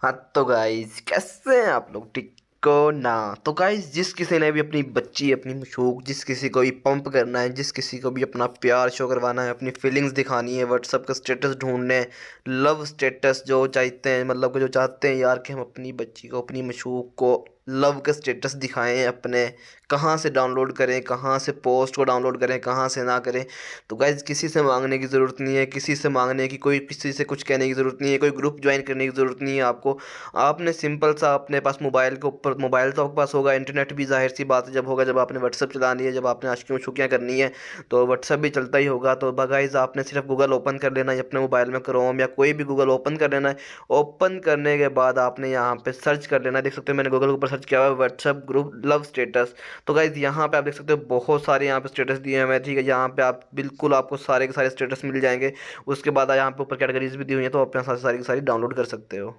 हाँ तो गाइस कैसे हैं आप लोग, ठीक को ना। तो गाइस जिस किसी ने भी अपनी बच्ची, अपनी मशूक, जिस किसी को भी पंप करना है, जिस किसी को भी अपना प्यार शो करवाना है, अपनी फीलिंग्स दिखानी है, व्हाट्सअप का स्टेटस ढूंढने हैं, लव स्टेटस जो चाहते हैं, मतलब कि जो चाहते हैं यार कि हम अपनी बच्ची को, अपनी मशूक को लव का स्टेटस दिखाएं अपने, कहाँ से डाउनलोड करें, कहाँ से पोस्ट को डाउनलोड करें, कहाँ से ना करें। तो गाइज किसी से मांगने की ज़रूरत नहीं है, किसी से मांगने की, कोई किसी से कुछ कहने की ज़रूरत नहीं है, कोई ग्रुप ज्वाइन करने की ज़रूरत नहीं है आपको। आपने सिंपल सा अपने पास मोबाइल के ऊपर, मोबाइल तो आपके पास होगा, इंटरनेट भी जाहिर सी बात है जब होगा, जब आपने व्हाट्सअप चलानी है, जब आपने आशिकियों शुकियाँ करनी है तो व्हाट्सअप भी चलता ही होगा। तो गाइज आपने सिर्फ गूगल ओपन कर लेना है अपने मोबाइल में, क्रोम या कोई भी गूगल ओपन कर लेना है। ओपन करने के बाद आपने यहाँ पे सर्च कर लेना है, देख सकते हो मैंने गूगल के ऊपर सर्च किया हुआ है व्हाट्सअप ग्रुप लव स्टेटस। तो गाइज यहाँ पे आप देख सकते हो बहुत सारे यहाँ पे स्टेटस दिए हुए हैं, ठीक है। यहाँ पे आप बिल्कुल आपको सारे के सारे स्टेटस मिल जाएंगे। उसके बाद यहाँ पे ऊपर कैटेगरीज भी दी हुई हैं, तो आप यहाँ सारी की सारी डाउनलोड कर सकते हो।